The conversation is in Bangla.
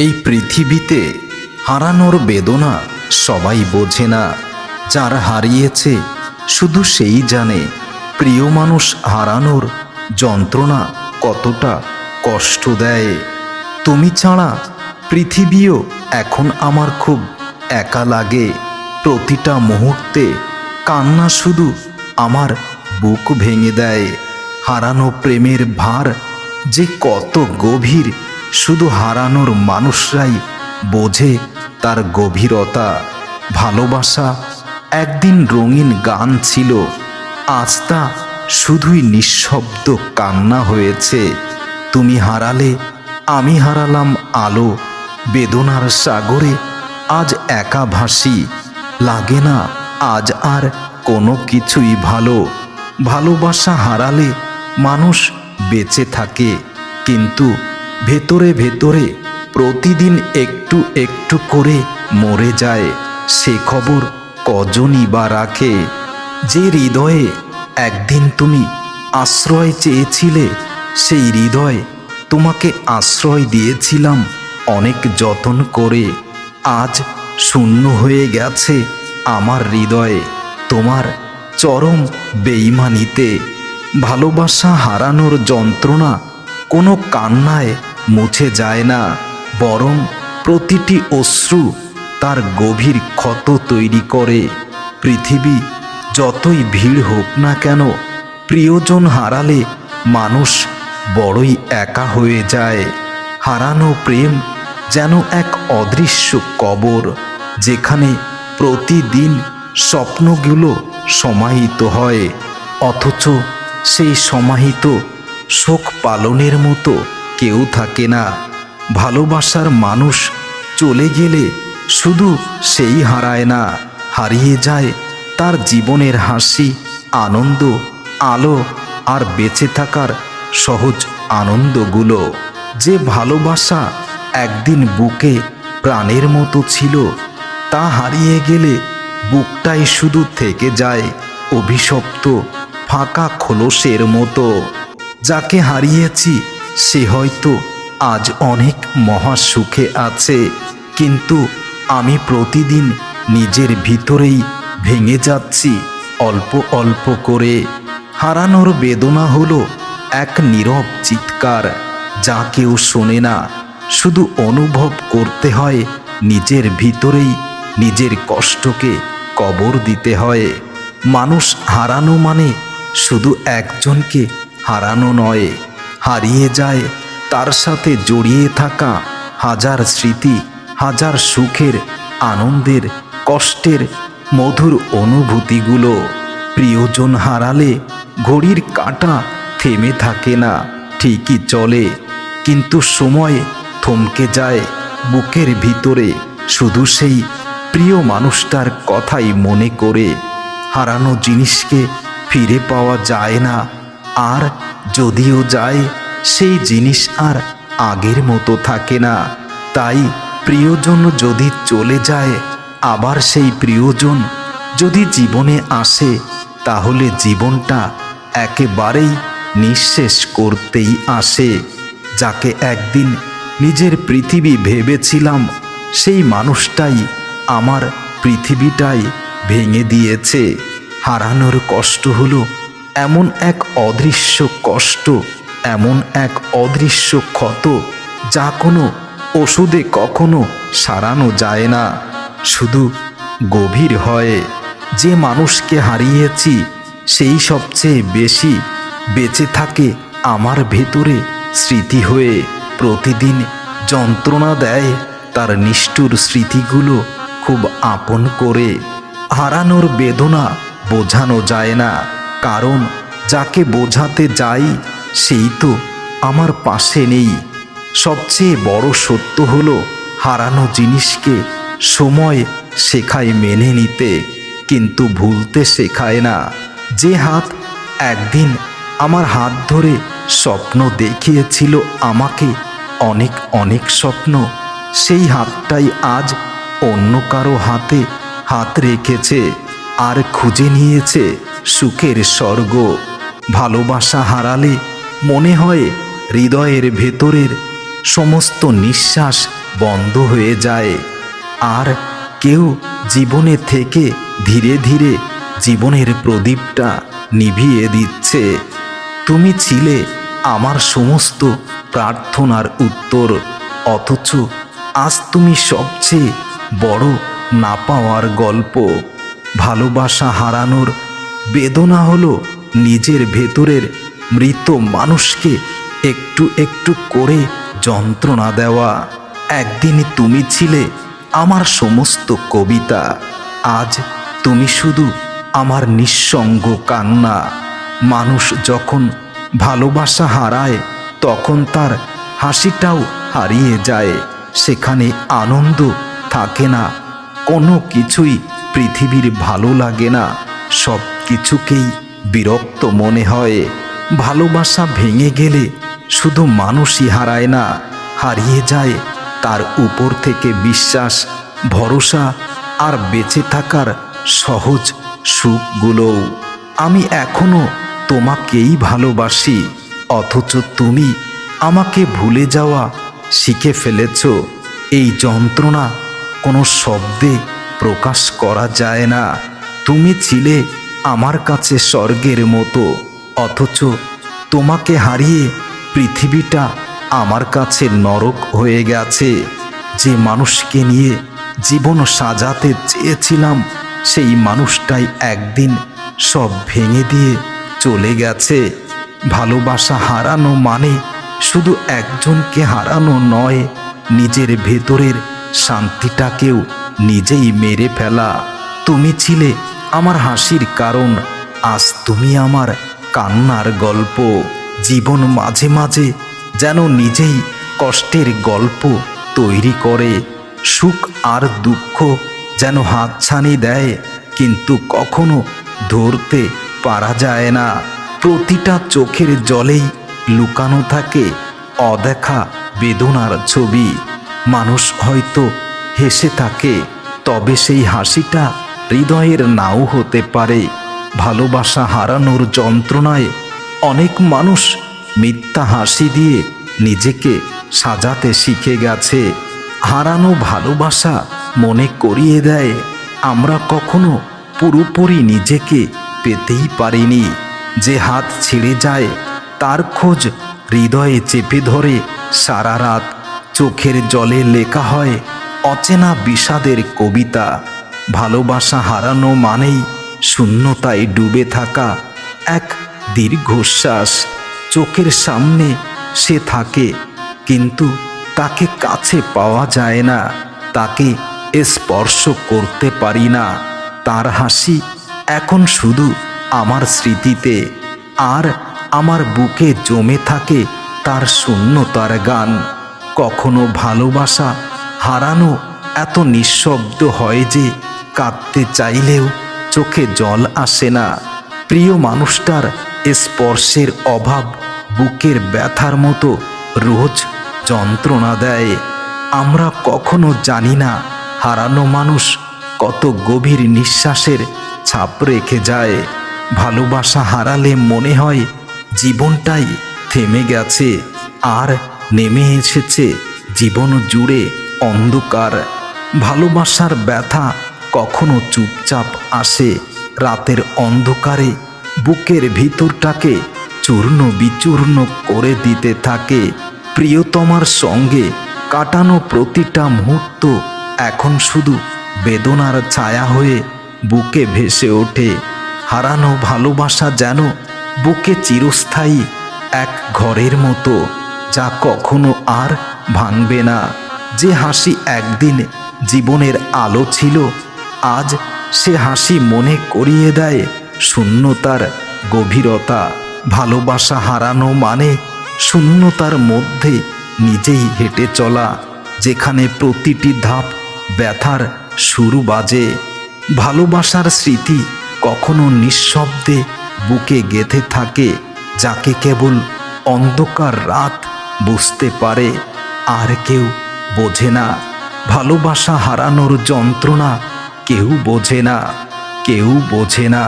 এই পৃথিবীতে হারানোর বেদনা সবাই বোঝে না। যার হারিয়েছে শুধু সেই জানে প্রিয় মানুষ হারানোর যন্ত্রণা কতটা কষ্ট দেয়। তুমি ছাড়া পৃথিবীও এখন আমার খুব একা লাগে। প্রতিটা মুহূর্তে কান্না শুধু আমার বুক ভেঙে দেয়। হারানো প্রেমের ভার যে কত গভীর শুধু হারানোর মানুষরাই বোঝে তার গভীরতা। ভালোবাসা একদিন রঙিন গান ছিল, আজ তা শুধুই নিঃশব্দ কান্না হয়েছে। তুমি হারালে আমি হারালাম আলো, বেদনার সাগরে আজ একা ভাসি। লাগে না আজ আর কোনো কিছুই ভালো। ভালোবাসা হারালে মানুষ বেঁচে থাকে, কিন্তু ভেতরে ভেতরে প্রতিদিন একটু একটু করে মরে যায়। সে খবর কজনই বা রাখে? যে হৃদয়ে একদিন তুমি আশ্রয় চেয়েছিলে, সেই হৃদয় তোমাকে আশ্রয় দিয়েছিলাম অনেক যত্ন করে। আজ শূন্য হয়ে গেছে আমার হৃদয়ে তোমার চরম বেঈমানিতে। ভালোবাসা হারানোর যন্ত্রণা কোনো কান্নায় মুছে যায় না, বরং প্রতিটি অশ্রু তার গভীর ক্ষত তৈরি করে। পৃথিবী যতই ভিড় হোক না কেন, প্রিয়জন হারালে মানুষ বড়ই একা হয়ে যায়। হারানো প্রেম যেন এক অদৃশ্য কবর, যেখানে প্রতিদিন স্বপ্নগুলো সমাহিত হয়, অথচ সেই সমাহিত শোক পালনের মতো কেউ থাকে না। ভালোবাসার মানুষ চলে গেলে শুধু সেই হারায় না, হারিয়ে যায় তার জীবনের হাসি, আনন্দ, আলো আর বেঁচে থাকার সহজ আনন্দগুলো। যে ভালোবাসা একদিন বুকে প্রাণের মতো ছিল, তা হারিয়ে গেলে বুকটাই শুধু থেকে যায় অভিশপ্ত ফাঁকা খোলসের মতো। যাকে হারিয়েছি সে হয়তো আজ অনেক মহা সুখে আছে, কিন্তু আমি প্রতিদিন নিজের ভিতরেই ভেঙে যাচ্ছি অল্প অল্প করে। হারানোর বেদনা হলো এক নীরব চিৎকার, যা কেউ শোনে না, শুধু অনুভব করতে হয় নিজের ভিতরেই। নিজের কষ্টকে কবর দিতে হয়। মানুষ হারানো মানে শুধু একজনকে হারানো নয়, হারিয়ে যায় তার সাথে জড়িয়ে থাকা হাজার স্মৃতি, হাজার সুখের, আনন্দের, কষ্টের মধুর অনুভূতিগুলো। প্রিয়জন হারালে ঘড়ির কাঁটা থেমে থাকে না, ঠিকই চলে, কিন্তু সময় থমকে যায় বুকের ভিতরে, শুধু সেই প্রিয় মানুষটার কথাই মনে করে। হারানো জিনিসকে ফিরে পাওয়া যায় না, আর যদিও যায় সেই জিনিস আর আগের মতো থাকে না। তাই প্রিয়জন যদি চলে যায়, আবার সেই প্রিয়জন যদি জীবনে আসে, তাহলে জীবনটা একেবারেই নিঃশেষ করতেই আসে। যাকে একদিন নিজের পৃথিবী ভেবেছিলাম, সেই মানুষটাই আমার পৃথিবীটাই ভেঙে দিয়েছে। হারানোর কষ্ট হলো এমন এক অদৃশ্য কষ্ট, এমন এক অদৃশ্য ক্ষত, যা কোনো ওষুধে কখনো সারানো যায় না, শুধু গভীর হয়। যে মানুষকে হারিয়েছি সেই সবচেয়ে বেশি বেঁচে থাকে আমার ভেতরে স্মৃতি হয়ে। প্রতিদিন যন্ত্রণা দেয় তার নিষ্ঠুর স্মৃতিগুলো খুব আপন করে। হারানোর বেদনা বোঝানো যায় না, কারণ যাকে বোঝাতে যাই সেই তো আমার পাশে নেই। সবচেয়ে বড় সত্য হলো, হারানো জিনিসকে সময় শেখায় মেনে নিতে, কিন্তু ভুলতে শেখায় না। যে হাত একদিন আমার হাত ধরে স্বপ্ন দেখিয়েছিল আমাকে, অনেক অনেক স্বপ্ন, সেই হাতটাই আজ অন্য কারো হাতে হাত রেখেছে আর খুঁজে নিয়েছে সুখের স্বর্গ। ভালোবাসা হারালে মনে হয় হৃদয়ের ভেতরের সমস্ত নিঃশ্বাস বন্ধ হয়ে যায়। আর কেউ জীবনে থেকে ধীরে ধীরে জীবনের প্রদীপটা নিভিয়ে দিচ্ছে। তুমি ছিলে আমার সমস্ত প্রার্থনার উত্তর, অথচ আজ তুমি সবচেয়ে বড় না পাওয়ার গল্প। ভালোবাসা হারানোর বেদনা হলো নিজের ভেতরের মৃত মানুষকে একটু একটু করে যন্ত্রণা দেওয়া। একদিন তুমি ছিলে আমার সমস্ত কবিতা, আজ তুমি শুধু আমার নিঃসঙ্গ কান্না। মানুষ যখন ভালোবাসা হারায় তখন তার হাসিটাও হারিয়ে যায়, সেখানে আনন্দ থাকে না, কোনো কিছুই পৃথিবীর ভালো লাগে না, সব কিছুকেই বিরক্ত মনে হয়। ভালোবাসা ভেঙে গেলে শুধু মানুষই হারায় না, হারিয়ে যায় তার উপর থেকে বিশ্বাস, ভরসা আর বেঁচে থাকার সহজ সুখগুলোও। আমি এখনো তোমাকেই ভালোবাসি, অথচ তুমি আমাকে ভুলে যাওয়া শিখে ফেলেছ। এই যন্ত্রণা কোনো শব্দে প্রকাশ করা যায় না। তুমি ছিলে আমার কাছে স্বর্গের মতো, অথচ তোমাকে হারিয়ে পৃথিবীটা আমার কাছে নরক হয়ে গেছে। যে মানুষকে নিয়ে জীবন সাজাতে চেয়েছিলাম সেই মানুষটাই একদিন সব ভেঙে দিয়ে চলে গেছে। ভালোবাসা হারানো মানে শুধু একজনকে হারানো নয়, নিজের ভেতরের শান্তিটাকেও নিজেই মেরে ফেলা। তুমি ছিলে আমার হাসির কারণ, আজ তুমি আমার কান্নার গল্প। জীবন মাঝে মাঝে যেন নিজেই কষ্টের গল্প তৈরি করে। সুখ আর দুঃখ যেন হাতছানি দেয়, কিন্তু কখনো ধরতে পারা যায় না। প্রতিটা চোখের জলেই লুকানো থাকে অদেখা বেদনার ছবি। মানুষ হয়তো হেসে থাকে, তবে সেই হাসিটা হৃদয়ের নাও হতে পারে। ভালোবাসা হারানোর যন্ত্রণায় অনেক মানুষ মিথ্যা হাসি দিয়ে নিজেকে সাজাতে শিখে গেছে। হারানো ভালোবাসা মনে করিয়ে দেয় আমরা কখনো পুরোপুরি নিজেকে পেতেই পারিনি। যে হাত ছেড়ে যায় তার খোঁজ হৃদয়ে চেপে ধরে সারা রাত, চোখের জলে লেখা হয় অচেনা বিষাদের কবিতা। ভালোবাসা হারানো মানেই শূন্যতায় ডুবে থাকা এক দীর্ঘশ্বাস। চোখের সামনে সে থাকে, কিন্তু তাকে কাছে পাওয়া যায় না, তাকে স্পর্শ করতে পারি না। তার হাসি এখন শুধু আমার স্মৃতিতে, আর আমার বুকে জমে থাকে তার শূন্যতার গান। কখনো ভালোবাসা হারানো এত নিঃশব্দ হয় যে কাঁদতে চাইলেও চোখে জল আসে না। প্রিয় মানুষটার স্পর্শের অভাব বুকের ব্যথার মতো রোজ যন্ত্রণা দেয়। আমরা কখনো জানি না হারানো মানুষ কত গভীর নিঃশ্বাসের ছাপ রেখে যায়। ভালোবাসা হারালে মনে হয় জীবনটাই থেমে গেছে, আর নেমে এসেছে জীবন জুড়ে অন্ধকার। ভালোবাসার ব্যথা কখনো চুপচাপ আসে, রাতের অন্ধকারে বুকের ভিতরটাকে চূর্ণ বিচূর্ণ করে দিতে থাকে। প্রিয়তমার সঙ্গে কাটানো প্রতিটা মুহূর্ত এখন শুধু বেদনার ছায়া হয়ে বুকে ভেসে ওঠে। হারানো ভালোবাসা যেন বুকে চিরস্থায়ী এক ঘরের মতো, যা কখনো আর ভাঙবে না। যে হাসি একদিন জীবনের আলো ছিল, আজ সে হাসি মনে করিয়ে দেয় শূন্যতার গভীরতা। ভালোবাসা হারানো মানে শূন্যতার মধ্যে নিজেই হেঁটে চলা, যেখানে প্রতিটি ধাপ ব্যথার শুরু বাজে। ভালোবাসার স্মৃতি কখনো নিঃশব্দে বুকে গেঁথে থাকে, যাকে কেবল অন্ধকার রাত বুঝতে পারে, আর কেউ বোঝে না। ভালোবাসা হারানোর যন্ত্রণা কেউ বোঝে না, কেউ বোঝে না।